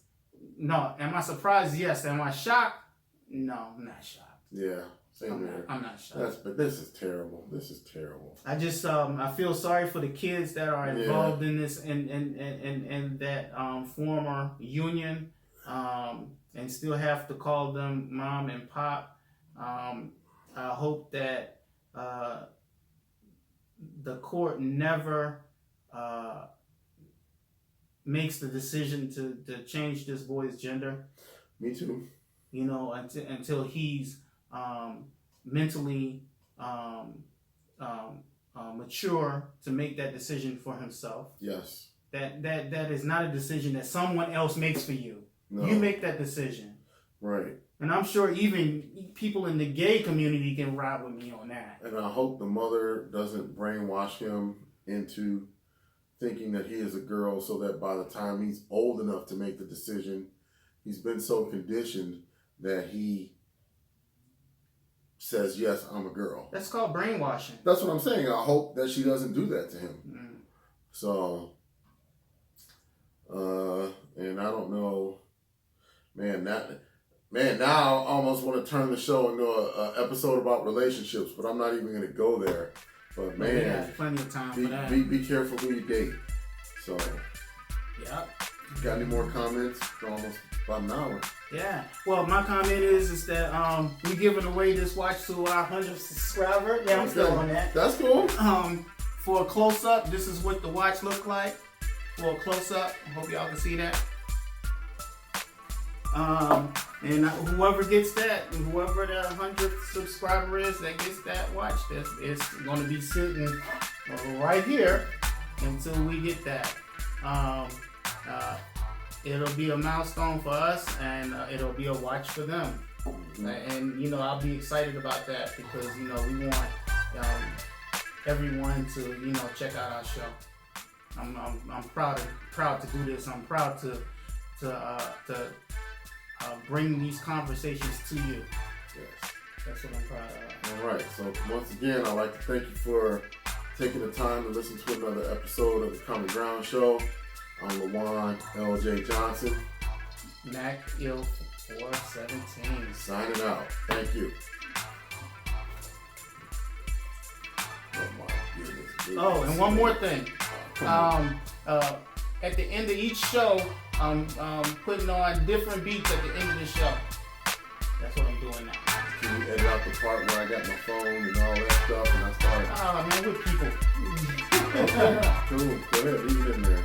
No. Am I surprised? Yes. Am I shocked? No, I'm not shocked. Yeah, same here. I'm not shocked. But this is terrible. This is terrible. I just I feel sorry for the kids that are involved in this and that former union and still have to call them mom and pop. I hope that the court never makes the decision to change this boy's gender. Me too. You know, until he's mentally mature to make that decision for himself. Yes. That is not a decision that someone else makes for you. No. You make that decision. Right. And I'm sure even people in the gay community can ride with me on that. And I hope the mother doesn't brainwash him into thinking that he is a girl so that by the time he's old enough to make the decision, he's been so conditioned that he says, yes, I'm a girl. That's called brainwashing. That's what I'm saying. I hope that she doesn't do that to him. Mm. So, and I don't know, now I almost want to turn the show into a episode about relationships, but I'm not even going to go there. But man, we have plenty of time for that. Be careful who you date. So, yep. Got any more comments? Almost about an hour. Yeah. Well, my comment is that we giving away this watch to our 100th subscriber. Yeah, I'm still on that. That's cool. For a close up, this is what the watch looked like. For a close up, I hope y'all can see that. And whoever gets that, whoever the 100th subscriber is that gets that watch, it's going to be sitting right here until we get that. it'll be a milestone for us, and it'll be a watch for them. And you know, I'll be excited about that because you know we want everyone to check out our show. I'm proud to do this. I'm proud to bring these conversations to you. Yes. That's what I'm proud of. All right. So once again, I'd like to thank you for taking the time to listen to another episode of the Common Ground Show. I'm LaJuan L.J. Johnson. Mac Ill 417. Signing out. Thank you. Oh my goodness. Oh, and one more thing. At the end of each show, I'm putting on different beats at the end of the show. That's what I'm doing now. Can you edit out the part where I got my phone and all that stuff and I started? Oh man, we're people. Okay, cool. Go ahead, leave it in there.